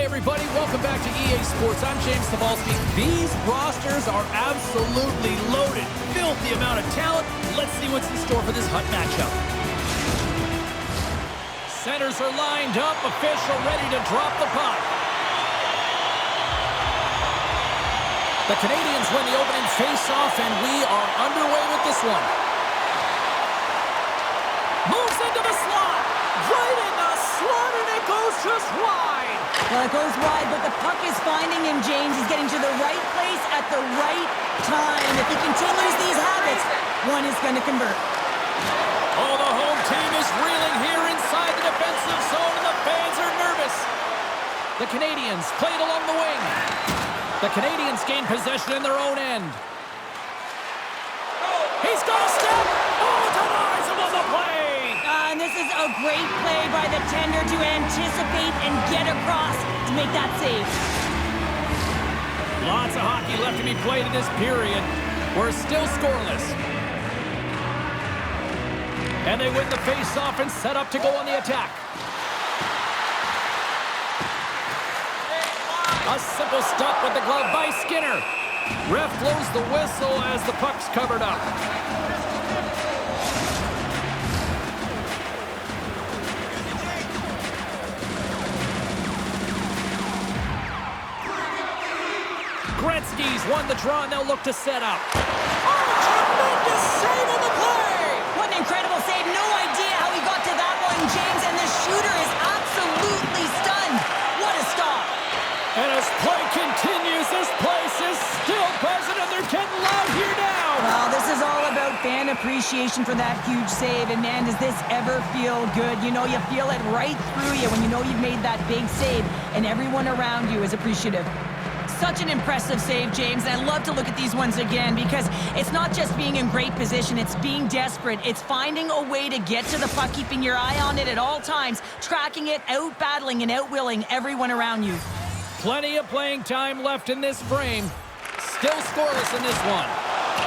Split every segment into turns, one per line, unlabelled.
everybody, welcome back to EA Sports. I'm James Cebulski. These rosters are absolutely loaded. Filthy amount of talent. Let's see what's in store for this hot matchup. Centers are lined up, official ready to drop the puck. The Canadians win the opening face-off, and we are underway with this one. Moves into the slot. Right in the slot, and it goes just wide.
Well, it goes wide, but the puck is finding him, James. He's getting to the right place at the right time. If he continues these habits, one is going to convert.
Oh, the home team is reeling here inside the defensive zone, and the fans are nervous. The Canadians played along the wing. The Canadians gain possession in their own end. He's got a step. Oh, denies him on the play.
And this is a great play by the tender to anticipate and get across to make that save.
Lots of hockey left to be played in this period. We're still scoreless. And they win the face-off and set up to go on the attack. A simple stop with the glove by Skinner. Ref blows the whistle as the puck's covered up. Gretzky's won the draw, and they'll look to set up. Oh, tremendous save on the play!
What an incredible save. No idea how he got to that one, James, and the shooter is absolutely stunned. What a stop.
And as play continues, this place is still buzzing, and they're getting loud here now.
Well, this is all about fan appreciation for that huge save, and man, does this ever feel good. You know, you feel it right through you when you know you've made that big save, and everyone around you is appreciative. Such an impressive save, James, and I love to look at these ones again because it's not just being in great position, it's being desperate. It's finding a way to get to the puck, keeping your eye on it at all times, tracking it, out-battling and out-willing everyone around you.
Plenty of playing time left in this frame. Still scoreless in this one.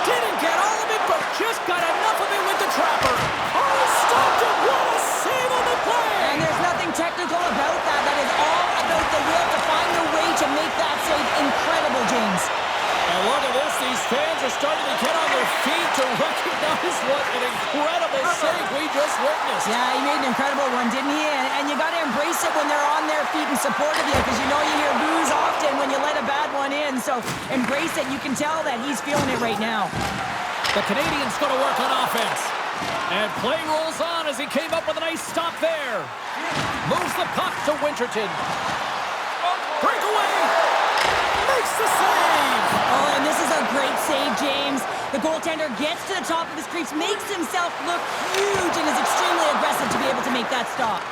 Didn't get all of it, but just got enough of it with the trapper. Oh, stopped it! What a save on the play!
And there's nothing technical about that. That is all about the will to find a way to make that save incredible, James.
And look at this. These fans are starting to get on their feet to recognize what an incredible save we just witnessed.
Yeah, he made an incredible one, didn't he? And you got to embrace it when they're on their feet in support of you because you know you hear boos often when you let a bad one in. So embrace it. You can tell that he's feeling it right now.
The Canadians going to work on offense. And play rolls on as he came up with a nice stop there. Moves the puck to Winterton. Breakaway! Makes the save!
Oh, and this is a great save, James. The goaltender gets to the top of his crease, makes himself look huge, and is extremely aggressive to be able to make that stop.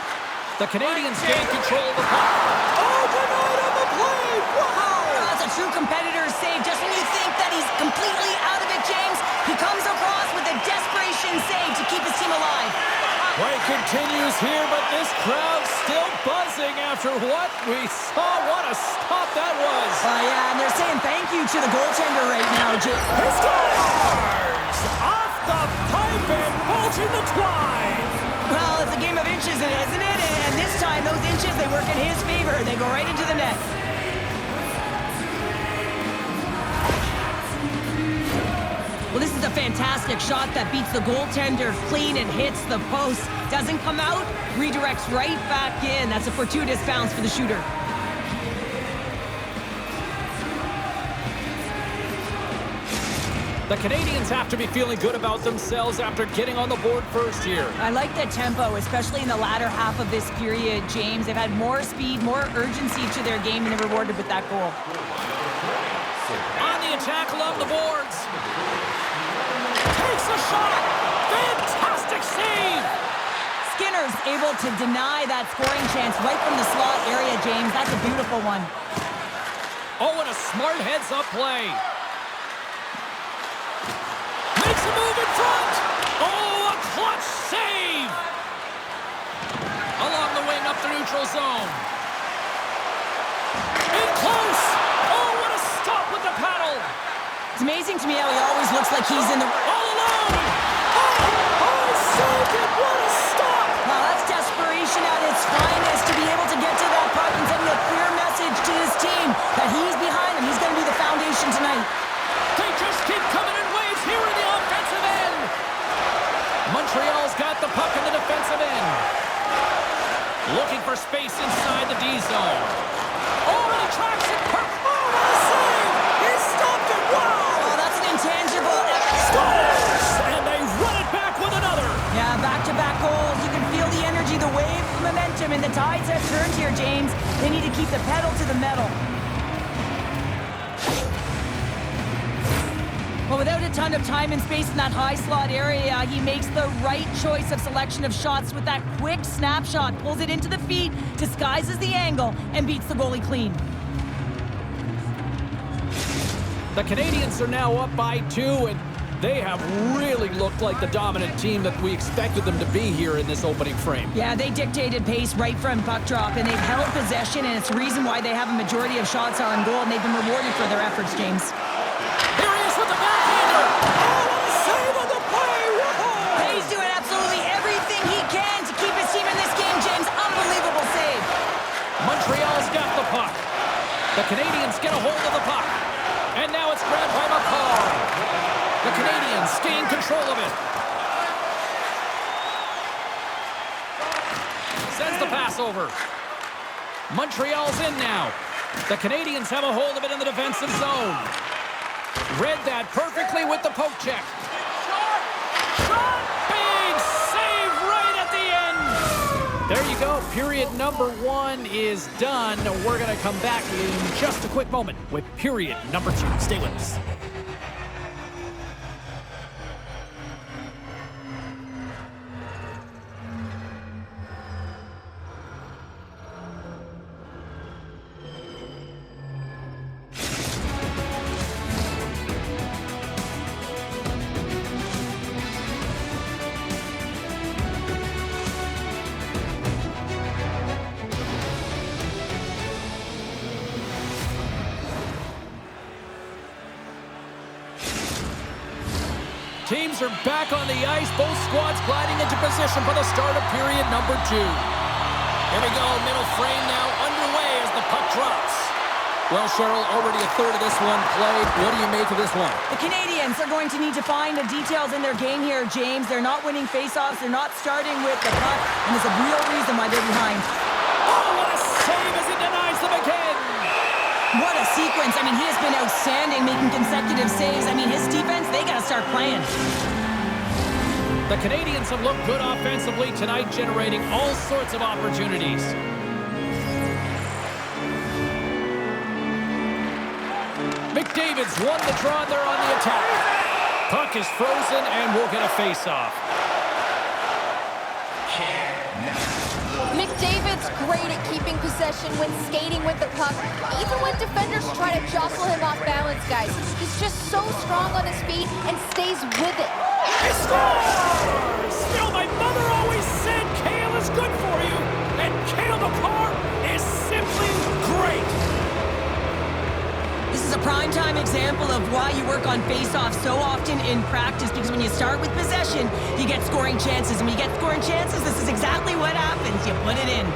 The Canadians gain control of the puck. Oh, denied on the play! Wow!
That's a true competitor's save. Just when you think that he's completely out of it, James, he comes across with a desperation save to keep his team alive.
Play continues here, but this crowd's still buzzing after what we saw. What a stop that was.
Yeah, and they're saying thank you to the goaltender right now, James.
He scores! Off the pipe and bulging the twine.
Well, it's a game of inches, isn't it? And this time, those inches, they work in his favor. They go right into the net. Well, this is a fantastic shot that beats the goaltender clean and hits the post. Doesn't come out, redirects right back in. That's a fortuitous bounce for the shooter.
The Canadians have to be feeling good about themselves after getting on the board first here.
I like the tempo, especially in the latter half of this period, James. They've had more speed, more urgency to their game, and they're rewarded with that goal.
On the attack along the boards. Takes a shot. Fantastic save.
Skinner's able to deny that scoring chance right from the slot area, James. That's a beautiful one.
Oh, and a smart heads-up play. Makes a move in front. Oh, a clutch save. Along the wing up the neutral zone. In close. Oh, what a stop with the paddle.
It's amazing to me how he always looks like he's in the...
All alone. Oh, he saved it. What a stop.
Well, that's desperation at its finest to be able to get to that puck and send a clear message
space inside the D zone. Oh, and he tracks it. Oh, what a save! He stopped it. Wow!
Oh, that's an intangible.
Scores! And they run it back with another.
Yeah, back-to-back goals. You can feel the energy, the wave, the momentum, and the tides have turned here, James. They need to keep the pedal to the metal. Well, without a ton of time and space in that high slot area, he makes the right choice of selection of shots with that quick snapshot, pulls it into the feet, disguises the angle, and beats the goalie clean.
The Canadians are now up by 2, and they have really looked like the dominant team that we expected them to be here in this opening frame.
Yeah, they dictated pace right from puck drop, and they've held possession, and it's the reason why they have a majority of shots on goal, and they've been rewarded for their efforts, James.
Here he is with the backhander. Oh, save on the play. Whoa.
He's doing absolutely everything he can to keep his team in this game, James. Unbelievable save.
Montreal's got the puck. The Canadians get a hold of the puck. And now it's grabbed by McCall. The Canadians gain control of it. Sends the pass over. Montreal's in now. The Canadians have a hold of it in the defensive zone. Read that perfectly with the poke check. Shot! Big save right at the end. There you go. Period number 1 is done. We're going to come back in just a quick moment with period number 2. Stay with us. Teams are back on the ice. Both squads gliding into position for the start of period number 2. Here we go. Middle frame now underway as the puck drops. Well, Cheryl, already a third of this one played. What do you make of this one?
The Canadians are going to need to find the details in their game here, James. They're not winning faceoffs. They're not starting with the puck, and there's a real reason why they're behind.
Oh, what a save as he denies them again.
What a sequence. I mean, he has been outstanding, making consecutive saves. I mean, his defense, they got to start playing.
The Canadians have looked good offensively tonight, generating all sorts of opportunities. McDavid's won the draw. They're on the attack. Puck is frozen, and we'll get a face-off.
McDavid's great at keeping possession when skating with the puck, even when defenders try to jostle him off balance, guys. He's just so strong on his feet and stays with it.
He scores! Still, my mother always said kale is good for you, and Kale McCarr is simply great.
This is a prime-time example of why you work on face-offs so often in practice, because when you start with possession, you get scoring chances. And when you get scoring chances, this is exactly what happens. You put it in.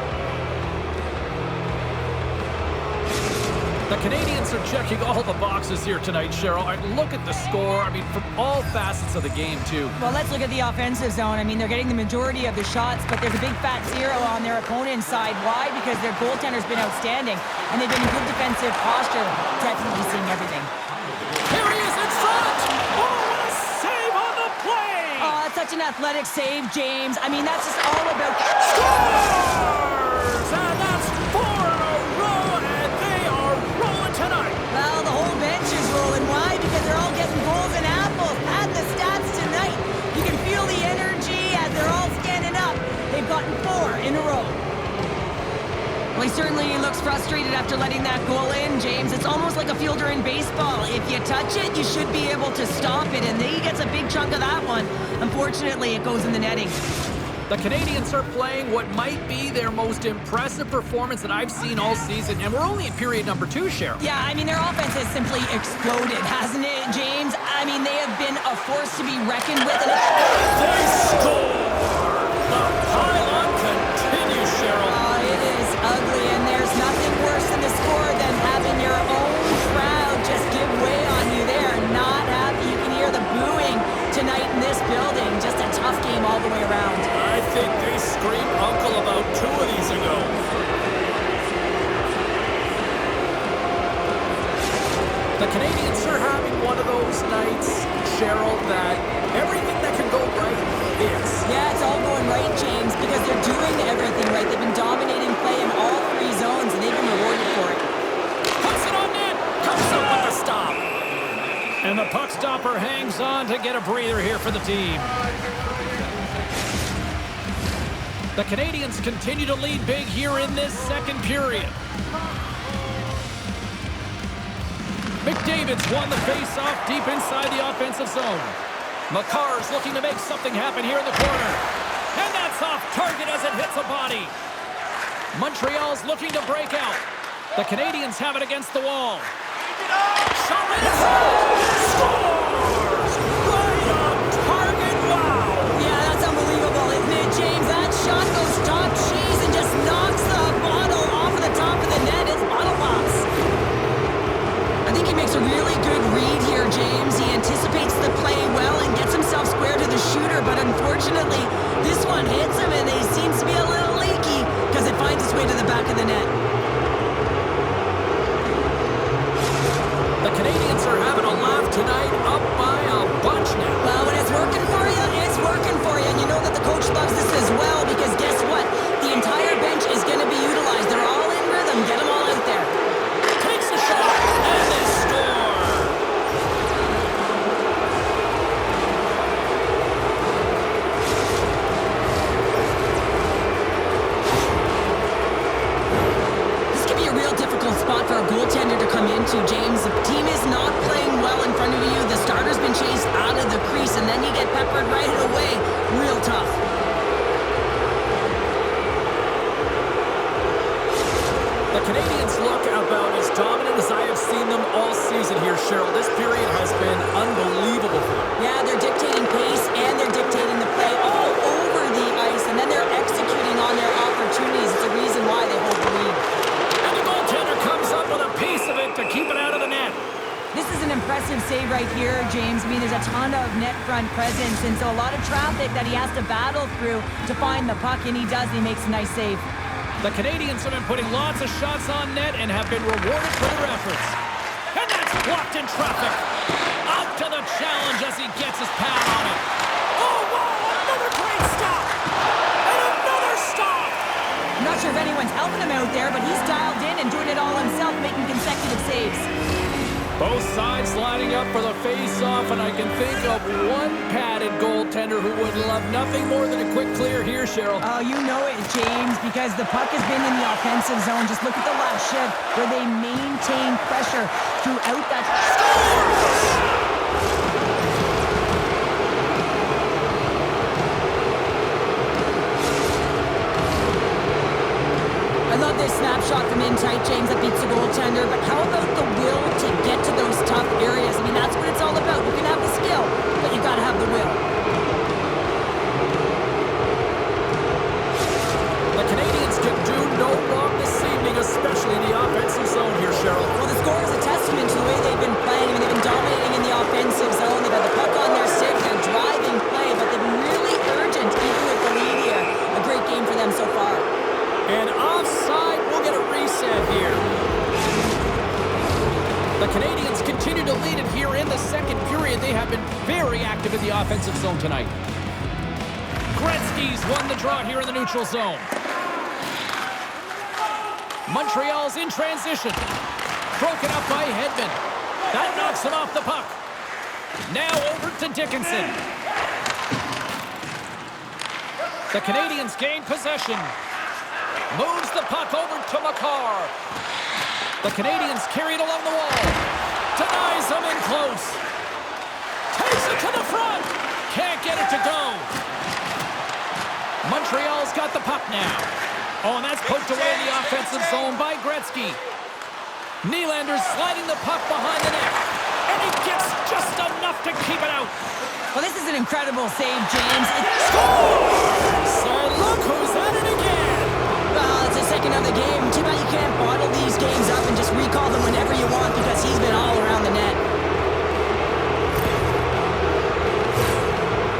The Canadians are checking all the boxes here tonight, Cheryl. Look at the score. I mean, from all facets of the game, too.
Well, let's look at the offensive zone. I mean, they're getting the majority of the shots, but there's a big fat 0 on their opponent's side. Why? Because their goaltender's been outstanding, and they've been in good defensive posture, definitely seeing everything.
Here he is in front! Oh, what a save on the play!
Oh, it's such an athletic save, James. I mean, that's just all about...
Scores! And that's 4 in a row, and they are rolling tonight.
Well, the whole bench is rolling. Why? Because they're all getting goals and apples. Add the stats tonight. You can feel the energy as they're all standing up. They've gotten 4 in a row. Well, he certainly looks frustrated after letting that goal in, James. It's almost like a fielder in baseball. If you touch it, you should be able to stop it, and he gets a big chunk of that one. Unfortunately, it goes in the netting.
The Canadians are playing what might be their most impressive performance that I've seen all season, and we're only in period number 2, Cheryl.
Yeah, I mean, their offense has simply exploded, hasn't it, James? I mean, they have been a force to be reckoned with. And
they score! The pile-on continues, Cheryl.
Oh, it is ugly, and there's nothing worse in the score than having your own crowd just give way on you. They are not happy. You can hear the booing tonight in this building. Just a tough game all the way around.
I think they screamed uncle about 2 of these ago. The Canadians are having one of those nights, Cheryl, that everything that can go right is.
Yeah, it's all going right, James, because they're doing everything right. They've been dominating play in all three zones, and they've been rewarded for it.
Puts it on net. Comes up with the stop. And the puck stopper hangs on to get a breather here for the team. The Canadians continue to lead big here in this second period. McDavid's won the face-off deep inside the offensive zone. Makar's looking to make something happen here in the corner. And that's off target as it hits a body. Montreal's looking to break out. The Canadians have it against the wall. Shot right inside. Scores! Right on target. Wow!
Yeah, that's unbelievable, isn't it, James? That shot goes top cheese and just knocks the bottle off of the top of the net. It's bottle pops. I think he makes a really good read here, James. He anticipates the play well and gets himself square to the shooter, but unfortunately, this one hits him and he seems to be a little leaky because it finds its way to the back of the net.
The Canadians are having a laugh tonight, up by a bunch now.
Well, when it's working for you, it's working for you. And you know that the coach loves this as well because guess what? The entire bench is going to be utilized. They're all in rhythm. Get them all out there.
Takes a shot, and they score.
This could be a real difficult spot for a goaltender to come into, James. The team is not playing well in front of you. The starter's been chased out of the crease, and then you get peppered right away. Real tough.
The Canadians look about as dominant as I have seen them all season here, Cheryl. This period has been unbelievable for them.
Yeah, they're dictating pace, and they're dictating the play all over the ice, and then they're executing on their opportunities. It's a reason why they hold the lead.
And the goaltender comes up with a piece of it to keep it out of the net.
This is an impressive save right here, James. I mean, there's a ton of net front presence, and so a lot of traffic that he has to battle through to find the puck, and he does. He makes a nice save.
The Canadians have been putting lots of shots on net and have been rewarded for their efforts. And that's blocked in traffic. Out to the challenge as he gets his pad on it. Oh, wow, another great stop. And another stop.
I'm not sure if anyone's helping him out there, but he's dialed in and doing it all himself, making consecutive saves.
Both sides lining up for the face-off, and I can think of one padded goaltender who would love nothing more than a quick clear here, Cheryl.
Oh, you know it, James, because the puck has been in the offensive zone. Just look at the last shift where they maintain pressure throughout that. I love this snapshot from in tight, James, that beats the goaltender, but how about the will to get to those tough areas? I mean, that's what it's all about. You can have the skill, but you got to have the will.
The Canadians can do no wrong this evening, especially in the offensive zone here, Cheryl.
Well, the score is a testament to the way they've been playing. I mean, they've been dominating in the offensive zone. They've had the puck on their stick. They're driving play, but they've been really urgent, even with the lead here. A great game for them so far.
And offside, we'll get a reset here. The Canadians continue to lead it here in the second period. They have been very active in the offensive zone tonight. Gretzky's won the draw here in the neutral zone. Montreal's in transition. Broken up by Hedman. That knocks it off the puck. Now over to Dickinson. The Canadians gain possession. Moves the puck over to Makar. The Canadians carry it along the wall. Denies them in close. Takes it to the front. Can't get it to go. Montreal's got the puck now. Oh, and that's poked away in the offensive zone by Gretzky. Nylander's sliding the puck behind the net. And he gets just enough to keep it out.
Well, this is an incredible save, James.
Scores! So look who's at it again.
Well, it's the second of the game. Too bad you can't bottle these games up and just recall them whenever you want because he's been all around the net.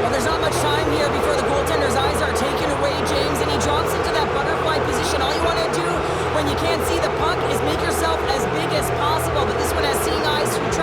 Well, there's not much time here before the goaltender's eyes are taken away, James, and he drops into that butterfly position. All you want to do when you can't see the puck is make yourself as big as possible, but this one has seeing eyes through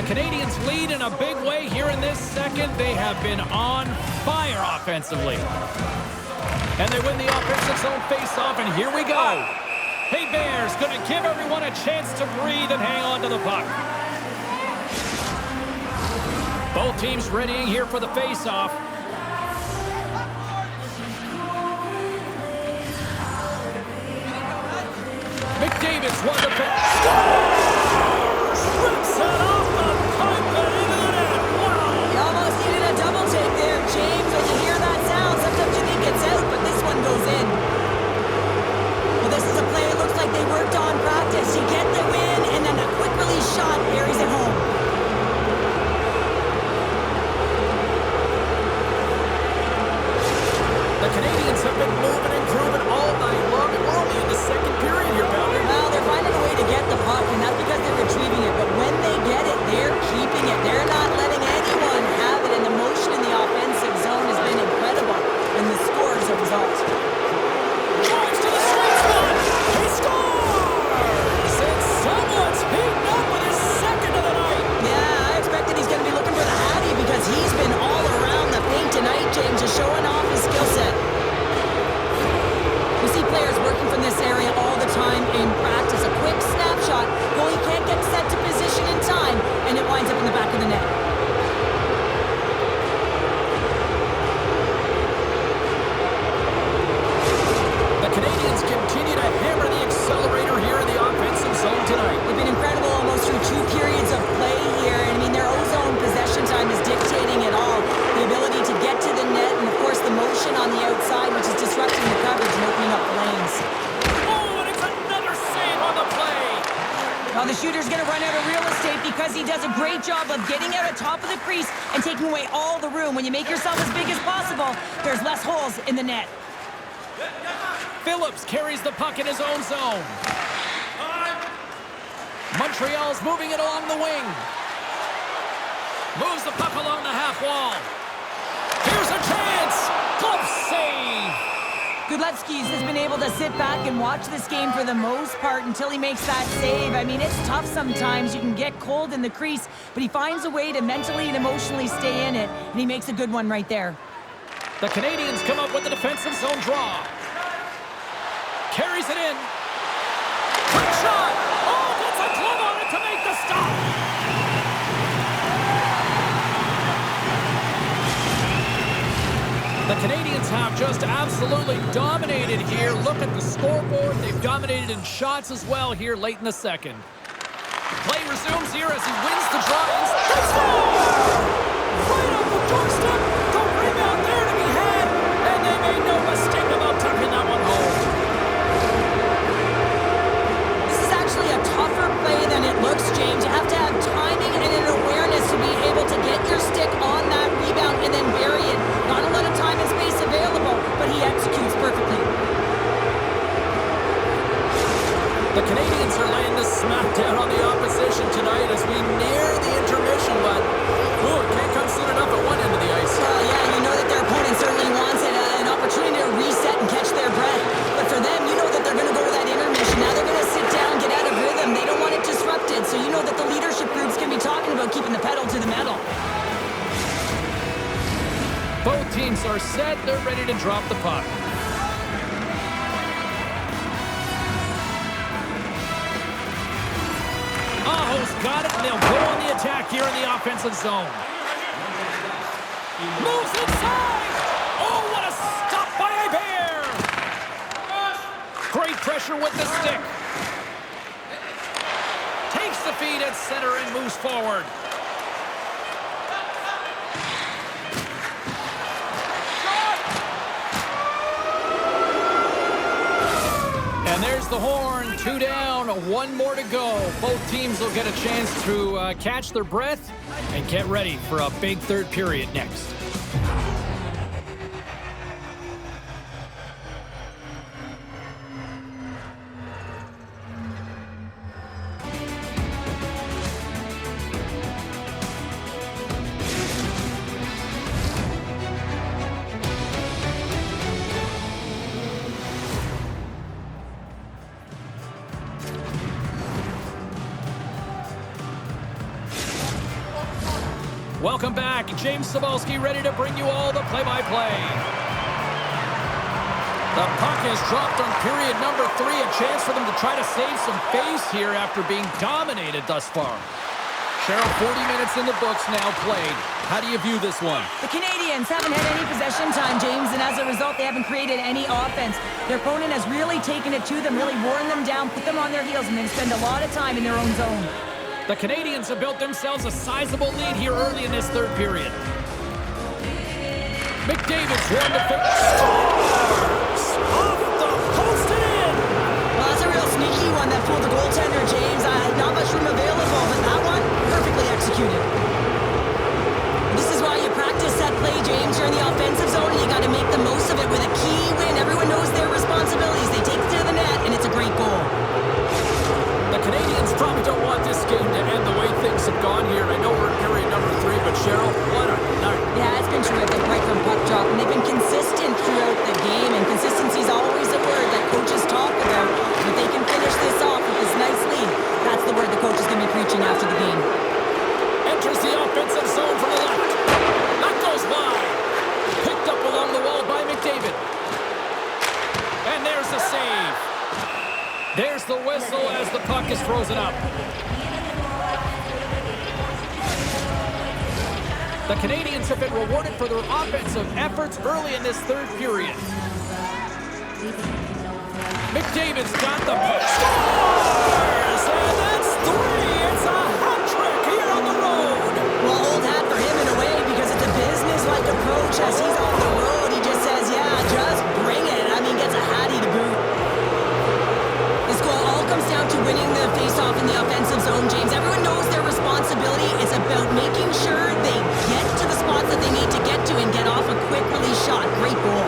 Canadians lead in a big way here in this second. They have been on fire offensively. And they win the offensive zone face-off, and here we go. Hey, Bears, going to give everyone a chance to breathe and hang on to the puck. Both teams readying here for the face-off. McDavid's won the pass. Scores! Rips it off the pipe and into the net. Wow!
You almost needed a double take there, James. When you hear that sound, sometimes you think it's out, but this one goes in. Well, this is a play it looks like they worked on practice. You get the win, and then a quick release shot buries it home.
The Canadians have been moving and grooving all night long, and we're only in the second period here, Ballard.
Well, they're finding a way to get the puck, and that's because they're retrieving it. But when they get it, they're keeping it. They're not letting anyone have it, and the motion in the offensive zone has been incredible. And the score is a result.
Drives to the sweet spot. He scores! And someone's heating up with his second of the night.
Yeah, I expected he's going to be looking for the Hattie because he's been all around the paint tonight, James, just showing off his skill set. We see players working from this area all the time in practice. A quick snapshot, goalie can't get set to position in time, and it winds up in the back of the net.
The Canadians continue to hammer the accelerator here in the offensive zone tonight.
They've been incredible almost through 2 periods of play here. I mean, their O-zone possession time is dictating it all. The ability to get to the net, and of course the motion on the outside, which is disrupting the coverage and opening up the lanes.
Oh, and it's another save on the play.
Now the shooter's going to run out of real estate because he does a great job of getting out at top of the crease and taking away all the room. When you make yourself as big as possible, there's less holes in the net.
Phillips carries the puck in his own zone. Montreal's moving it along the wing. Moves the puck along the half wall. Here's a chance. Glove save.
Gudlevsky's has been able to sit back and watch this game for the most part until he makes that save. I mean, it's tough sometimes. You can get cold in the crease, but he finds a way to mentally and emotionally stay in it, and he makes a good one right there.
The Canadians come up with the defensive zone draw. Carries it in. Quick shot. Oh, gets a glove on it to make the stop. The Canadians have just absolutely dominated here. Look at the scoreboard. They've dominated in shots as well here late in the second. Play resumes here as he wins the draw. They score! Right off the doorstep. The rebound there to be had. And they made no mistake about tucking that one home.
This is actually a tougher play than it looks, James. You have to have timing and an awareness to be able to get your stick on that rebound and then bury it. Not a lot of time and space available, but he executes perfectly.
The Canadians are laying the smackdown on the opposition tonight as we near the intermission, but it can't come soon enough at one end of the ice.
Well, yeah, you know that their opponent certainly wants it, an opportunity to reset and catch their breath. But for them, you know that they're going to go to that intermission. Now they're going to sit down, get out of rhythm. They don't want it disrupted, so you know that the leadership group's going to be talking about keeping the pedal to the metal.
Both teams are set. They're ready to drop the puck. Aho's got it, and they'll go on the attack here in the offensive zone. Moves inside! Oh, what a stop by Bear! Great pressure with the stick. Takes the feed at center and moves forward. And there's the horn. 2 down, 1 more to go. Both teams will get a chance to catch their breath and get ready for a big third period next. Welcome back. James Cebulski ready to bring you all the play-by-play. The puck is dropped on period number 3. A chance for them to try to save some face here after being dominated thus far. Cheryl, 40 minutes in the books now played. How do you view this one?
The Canadians haven't had any possession time, James, and as a result, they haven't created any offense. Their opponent has really taken it to them, really worn them down, put them on their heels, and then spend a lot of time in their own zone.
The Canadians have built themselves a sizable lead here early in this third period. McDavid's one to finish. Scores! Off the post and in!
Well, that's a real sneaky one that fooled the goaltender, James. Not much room available, but that one, perfectly executed. This is why you practice that play, James. You're in the offensive zone, and you got to make the most of it with a key win. Everyone knows their responsibilities. They take it to the net, and it's a great goal.
The Canadians probably don't want this game to end the way things have gone here. I know we're in period number 3, but Cheryl, what a night.
Yeah, it's been terrific right from puck drop, and they've been consistent throughout the game, and consistency is always a word that coaches talk about. If they can finish this off with this nice lead, that's the word the coach is going to be preaching after the game.
Enters the offensive zone from the left. That goes wide. Picked up along the wall by McDavid. And there's the save. There's the whistle as the puck is frozen up. The Canadians have been rewarded for their offensive efforts early in this third period. McDavid's got the puck. Scores! And that's 3. It's a hat trick here on the road.
Well, old hat for him in a way because it's a business-like approach. As he's on the road, he just says, yeah, just bring it. I mean, gets a hattie to boot. This goal all comes down to winning the face-off in the offensive zone, James. Everyone knows their responsibility. It's about making sure they get to the spots that they need to get to and get off a quick release shot. Great goal.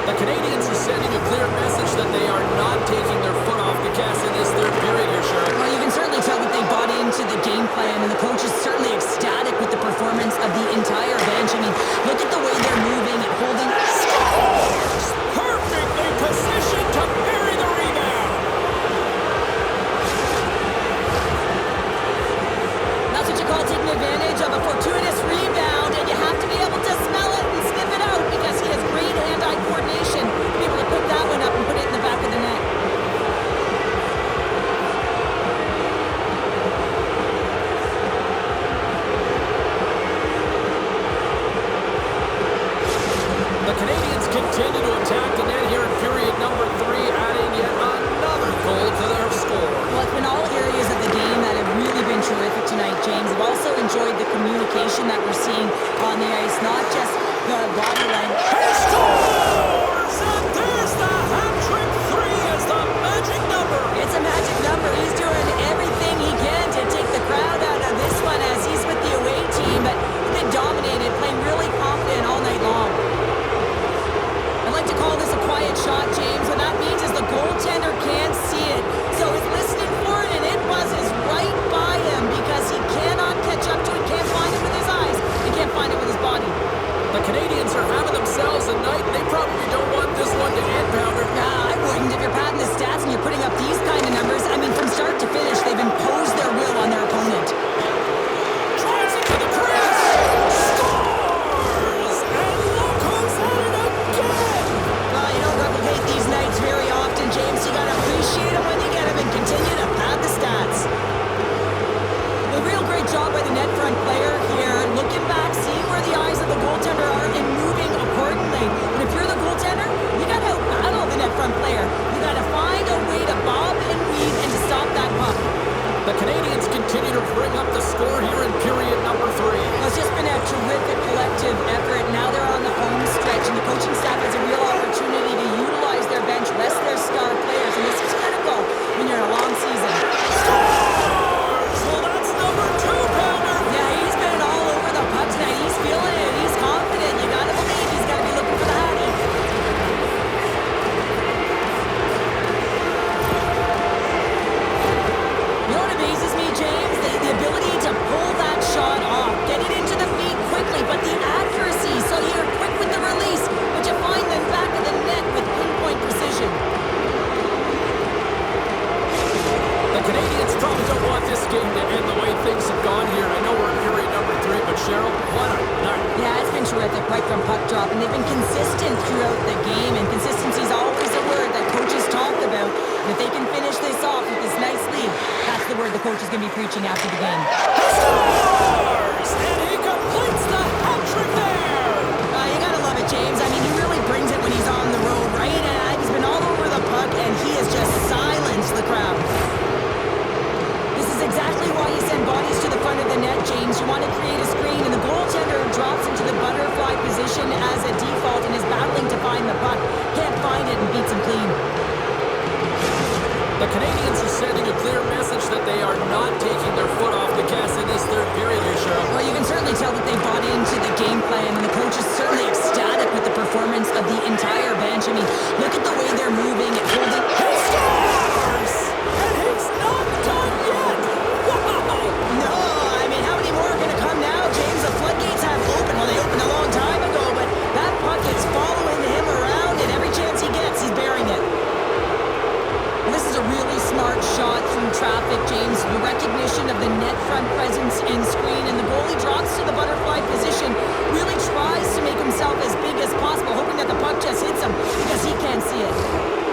The Canadians are sending a clear message that they are not taking their foot off the gas in this third period here, Cheryl.
Well, you can certainly tell that they bought into the game plan, and the coach is certainly ecstatic with the performance of the entire bench. I mean, look at the way they're moving and holding.
Scores! Perfectly positioned to bury the rebound.
That's what you call taking advantage of a fortuitous rebound, and you have to be able to smell it and sniff it out because he has great hand-eye coordination to be able to pick that one up and put it in the back of the net.
The Canadians continue to attack the net here in period number 3, adding yet another goal to their score.
Well, it's been all areas of the game that have really been terrific tonight, James. I've also enjoyed the communication that we're seeing on the ice, not just the body language.
He scores! And there's the hat trick. 3 is the magic number.
It's a magic number. He's doing everything he can to take the crowd out of this one as he's with the away team, but he's been dominated, playing really confident all night long. I like to call this a quiet shot, James. What that means is the goaltender can't see it. So he's listening for it, and it buzzes right by him because he cannot catch up to it, can't find it with his eyes, he can't find it with his body.
The Canadians are having themselves a night. They probably don't want this one to end, Pounder.
Nah, I wouldn't. If you're padding the stats and you're putting up these kind of numbers, I mean, from start to finish, they've imposed their will on their opponent.
Drives it to the crease. Scores! And look who's at it again.
Well, you don't replicate these nights very often, James. You gotta appreciate them when you get them and continue to pad the stats. A real great job by the net front player here. Looking back, seeing where the eyes of the goaltender are and moving accordingly. consistent throughout the game, and consistency is always a word that coaches talk about. And if they can finish this off with this nice lead, that's the word the coach is going to be preaching after the game.
He scores! And he completes the hat trick there!
You gotta love it, James. I mean, he really brings it when he's on the road, right? And he's been all over the puck, and he has just silenced the crowd. This is exactly why you send bodies to the front of the net, James. You want to create a screen, and the goaltender drops into the butterfly position as a default and is battling to find the puck. Can't find it and beats him clean.
The Canadians are sending a clear message that they are not taking their foot off the gas in this third period here, Cheryl.
Well, you can certainly tell that they bought into the game plan, and the coach is certainly ecstatic with the performance of the entire bench. I mean, look at the way they're moving and holding.
He scores! And he's not done yet! Wow!
No, I mean, how many more are going to come now, James? The floodgates have opened. Well, they opened a long time ago, but that puck is following him around, and every chance he gets, he's bearing it. This is a really smart shot through traffic, James. The recognition of the net front presence and screen, and the goalie drops to the butterfly position, really tries to make himself as big as possible, hoping that the puck just hits him because he can't see it.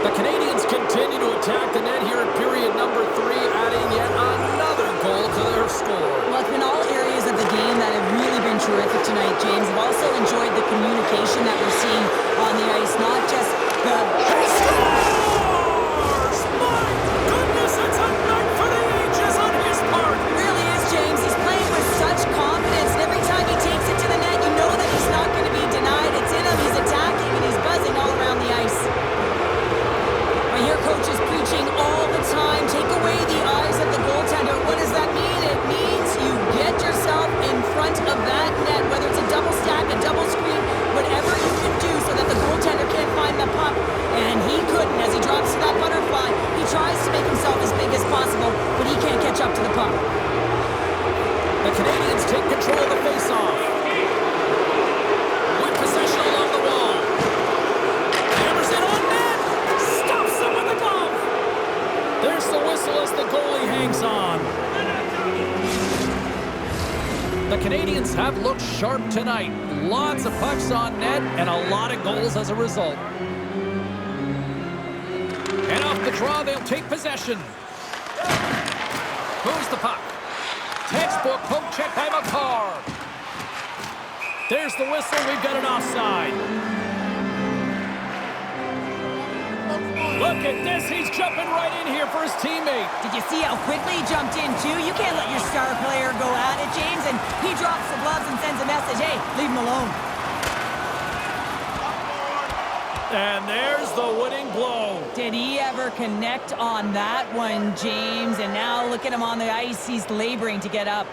The Canadians continue to attack the net here in period number 3, adding yet another goal to their score.
Well, it's been all areas of the game that have really been terrific tonight, James. I've also enjoyed the communication that we're seeing on the ice, not just the...
He scores! My goodness, it's a night for the ages on his part!
It really is, James. He's playing with such confidence, and every time he takes it to the net, you know that he's not going to be denied. It's in him, he's attacking, and he's buzzing all around the ice. I hear coaches preaching all the time, take away the eyes of the goaltender. What does that mean? It means you get yourself in front of that net, whether it's a double stack, a double screen, whatever you can do so that the goaltender can't find the puck. And he couldn't as he drops to that butterfly. He tries to make himself as big as possible, but he can't catch up to the puck.
The Canadians take control of the faceoff. With possession along the wall. Hammers it on net. Stops them with the glove. There's the whistle as the goalie hangs on. The Canadians have looked sharp tonight. Lots of pucks on net and a lot of goals as a result. And off the draw, they'll take possession. Moves the puck. Textbook poke check by McCarr. There's the whistle. We've got an offside. Look at this. He's jumping right in here for his teammate.
Did you see how quickly he jumped in, too? You can't let your star player go at it, James. And he drops the gloves and sends a message, hey, leave him alone.
And there's the winning blow.
Did he ever connect on that one, James? And now look at him on the ice. He's laboring to get up.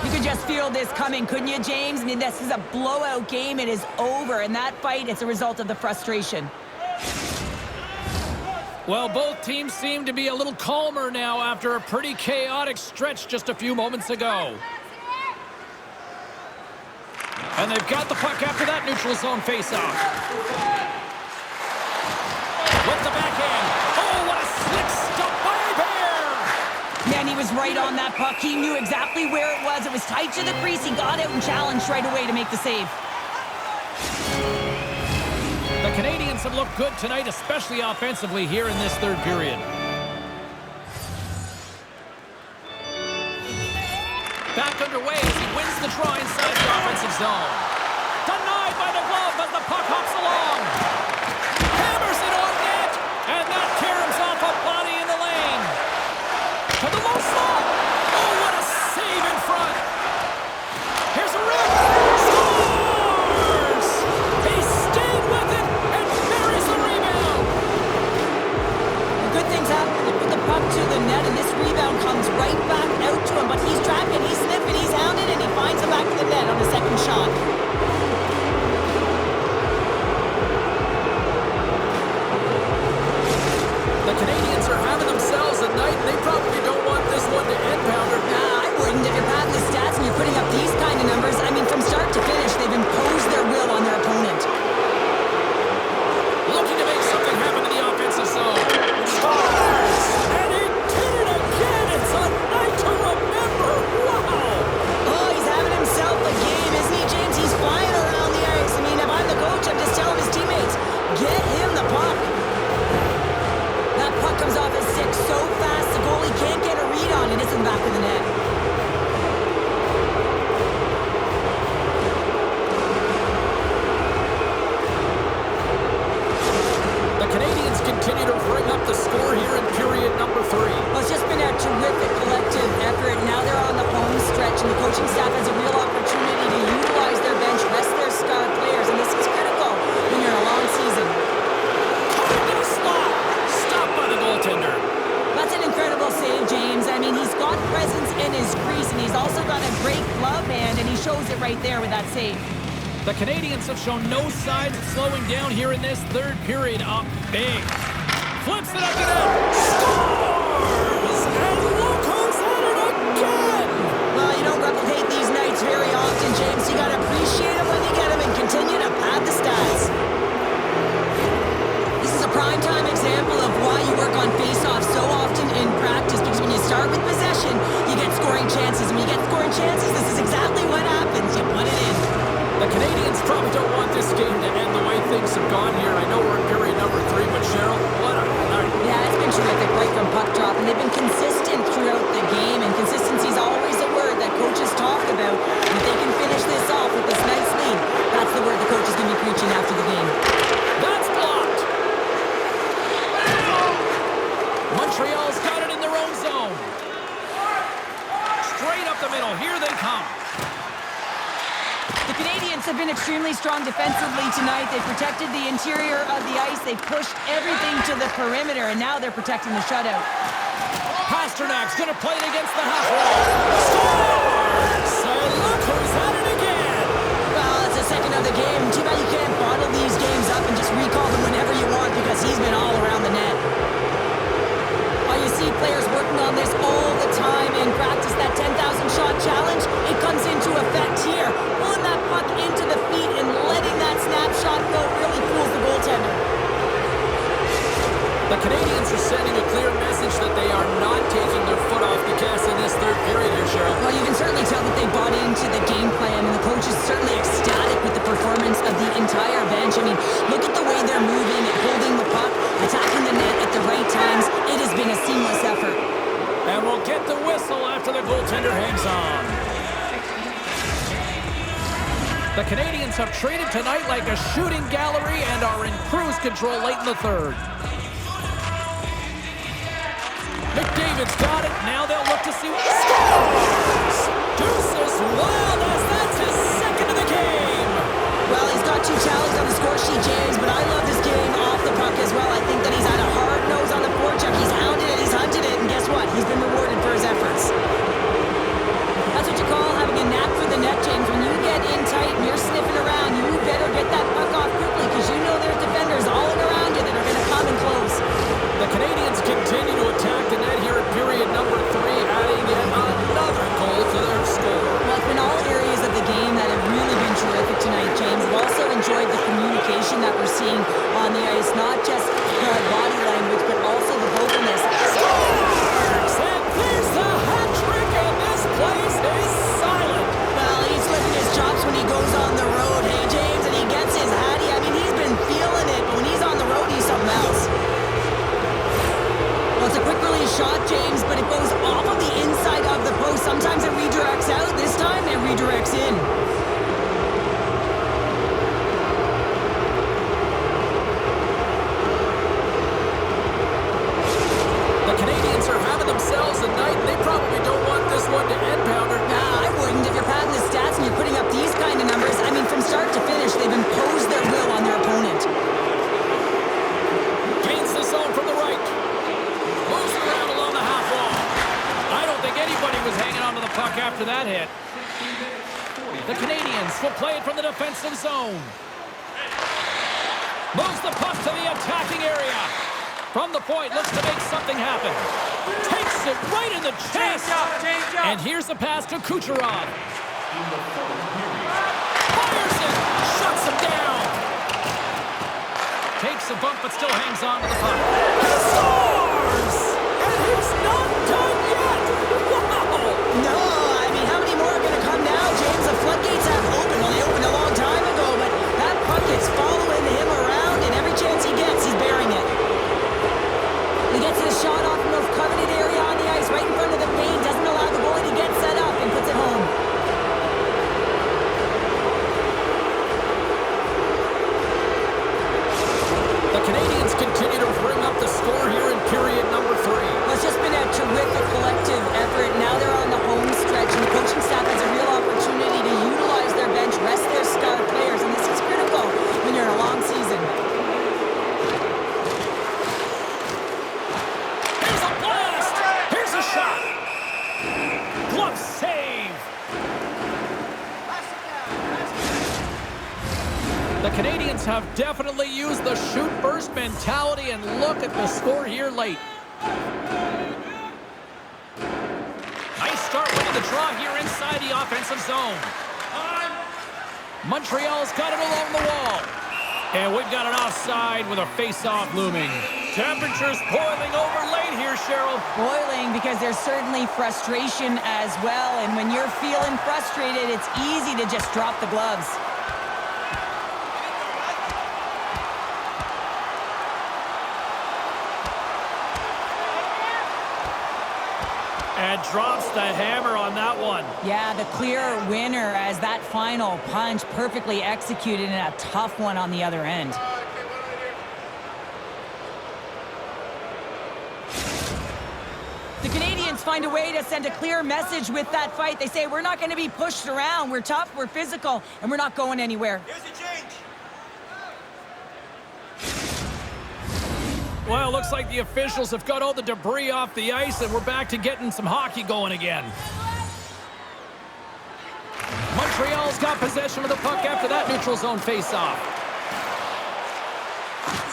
You could just feel this coming, couldn't you, James? I mean, this is a blowout game. It is over. And that fight, it's a result of the frustration.
Well, both teams seem to be a little calmer now after a pretty chaotic stretch just a few moments ago. And they've got the puck after that neutral zone faceoff. With the backhand. Oh, what a slick stop by Bear!
Man, he was right on that puck. He knew exactly where it was. It was tight to the crease. He got out and challenged right away to make the save.
The Canadians have looked good tonight, especially offensively here in this third period. Back underway as he wins the draw inside the offensive zone. Denied by the glove as the puck hops along. Hammers it on net, and that caroms off a body in the lane. To the low slot. Oh, what a save in front. Here's a rip. Scores! He stayed with it and buries the rebound.
Good things happen. They put the puck to the net, and this rebound comes right back out to him, but he's tracking, he's sniffing, he's hounding, and he finds him back to the net on the second shot.
The Canadians have shown no signs of slowing down here in this third period. Up big. Flips it up to them. Scores! And look who's at it again!
Well, you don't replicate these nights very often, James. You got to appreciate them when you get them and continue to pad the stats. This is a prime-time example of why you work on face-offs so often in practice, because when you start with possession, you get scoring chances. When you get scoring chances, this is exactly what happens. You put it in.
The Canadians probably don't want this game to end the way things have gone here. I know we're in period number 3, but Cheryl, what a night.
Yeah, it's been terrific right from puck drop, and they've been consistent throughout the game, and consistency is always a word that coaches talk about. And if they can finish this off with this nice lead, that's the word the coach is going to be preaching after the game.
That's blocked. Montreal's got it in their own zone. Straight up the middle. Here they come.
The Canadians have been extremely strong defensively tonight. They protected the interior of the ice. They pushed everything to the perimeter, and now they're protecting the shutout.
Pasternak's going to play it against the half wall. Scores! And look who's at it again.
Well, it's the second of the game. Too bad you can't bottle these games up and just recall them whenever you want, because he's been all around the net. Oh, you see players working on this all the time in practice. That 10,000 shot challenge, it comes into effect here. Pulling that puck into the feet and letting that snapshot go really fools the goaltender.
The Canadians are sending a clear message that they are not taking their foot off the gas in this third period here, Cheryl.
Well, you can certainly tell that they bought into the game plan, and the coach is certainly ecstatic with the performance of the entire bench. I mean, look at the way they're moving and holding the puck, attacking the net at the right times. It has been a seamless effort.
And we'll get the whistle after the goaltender hangs on. The Canadians have traded tonight like a shooting gallery and are in cruise control late in the third. McDavid's got it. Now they'll look to see what scores! Deuces Wild as that's his second of the game.
Well, he's got 2 tallies on the score sheet, James, but I love this game off the puck as well. I think that he's had a hard nose on the forecheck. He's hounded it, he's hunted it, and guess what? He's been rewarded for his efforts. That's what you call having a knack for the net, James. When you get in tight and you're sniffing around, you better get that puck off quickly, because you know there's defenders all around you that are going to come and close.
The Canadians continue to attack the net here in period number 3, adding yet another goal to their score.
Well, it's been all areas of the game that have really been terrific tonight, James. I've also enjoyed the communication that we're seeing on the ice, not just the body language, but also the vocalness.
Scores! And there's the hat trick, and this place is silent.
Well, he's licking his chops when he goes on the road, hey, James, and he gets his hattie. I mean, he's been feeling it, but when he's on the road, he's something else. Well, it's a quick release shot, James, but it goes off of the inside of the post. Sometimes it redirects out. This time, it redirects in.
The Canadians are having themselves a night. They probably don't want this one to end, Pounder.
Nah, I wouldn't. If you're padding the stats and you're putting up these kind of numbers, I mean, from start to finish, they've imposed their will on their opponent.
Gains the zone from the right. Moves it around along the half wall. I don't think anybody was hanging onto the puck after that hit. The Canadians will play it from the defensive zone. Moves the puck to the attacking area. From the point, looks to make something happen. Takes it right in the chest.
Change up.
And here's the pass to Kucherov. Fires it. Shuts him down. Takes a bump, but still hangs on to the puck. He scores! And he's not done yet. Wow!
No, I mean, how many more are going to come now, James? The floodgates have opened. Well, they opened a long time ago, but that puck is following him around, and every chance he gets, he's bearing it. He gets his shot off the most coveted area on the ice, right in front of the paint, doesn't allow the goalie to get set up, and puts it home.
The Canadians continue to bring up the score here in period number 3.
Well, it's just been a terrific collective effort. Now they're on the home stretch, and the coaching staff has a real opportunity to utilize their bench, rest their star players, and this is critical when you're
The Canadians have definitely used the shoot-first mentality, and look at the score here late. Nice start winning the draw here inside the offensive zone. Montreal's got it along the wall. And we've got an offside with a face-off looming. Temperatures boiling over late here, Cheryl.
Boiling because there's certainly frustration as well. And when you're feeling frustrated, it's easy to just drop the gloves.
And drops the hammer on that one.
Yeah, the clear winner as that final punch perfectly executed and a tough one on the other end. The Canadians find a way to send a clear message with that fight. They say, we're not going to be pushed around. We're tough, we're physical, and we're not going anywhere.
Here's a change.
Well, looks like the officials have got all the debris off the ice, and we're back to getting some hockey going again. Montreal's got possession of the puck after that neutral zone face-off.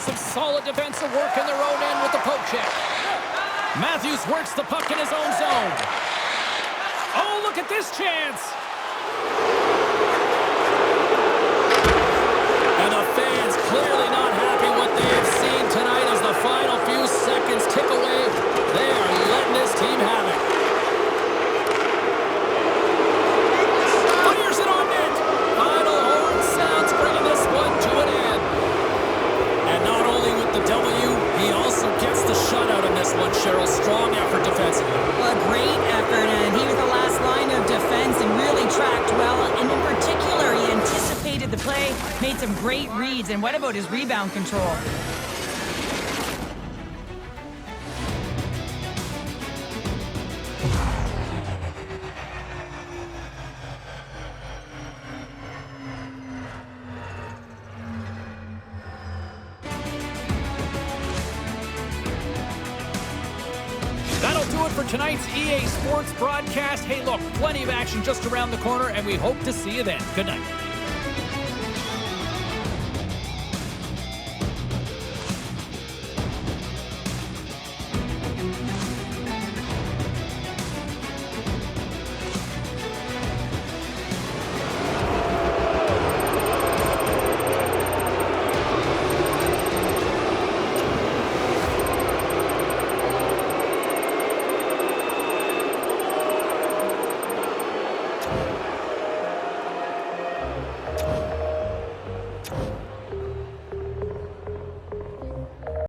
Some solid defensive work in their own end with the poke check. Matthews works the puck in his own zone. Oh, look at this chance! And the fans clearly not happy what they have seen tonight as the final few seconds tick away. They are letting this team have it. Fires it on net. Final horn sounds bringing this one to an end. And not only with the W, he also gets the shutout in this one, Cheryl. Strong effort defensively.
Well, a great effort, and he was the last line of defense and really tracked well. And in particular, he anticipated the play, made some great reads, and what about his rebound control?
That'll do it for tonight's EA Sports broadcast. Hey, look, plenty of action just around the corner, and we hope to see you then. Good night.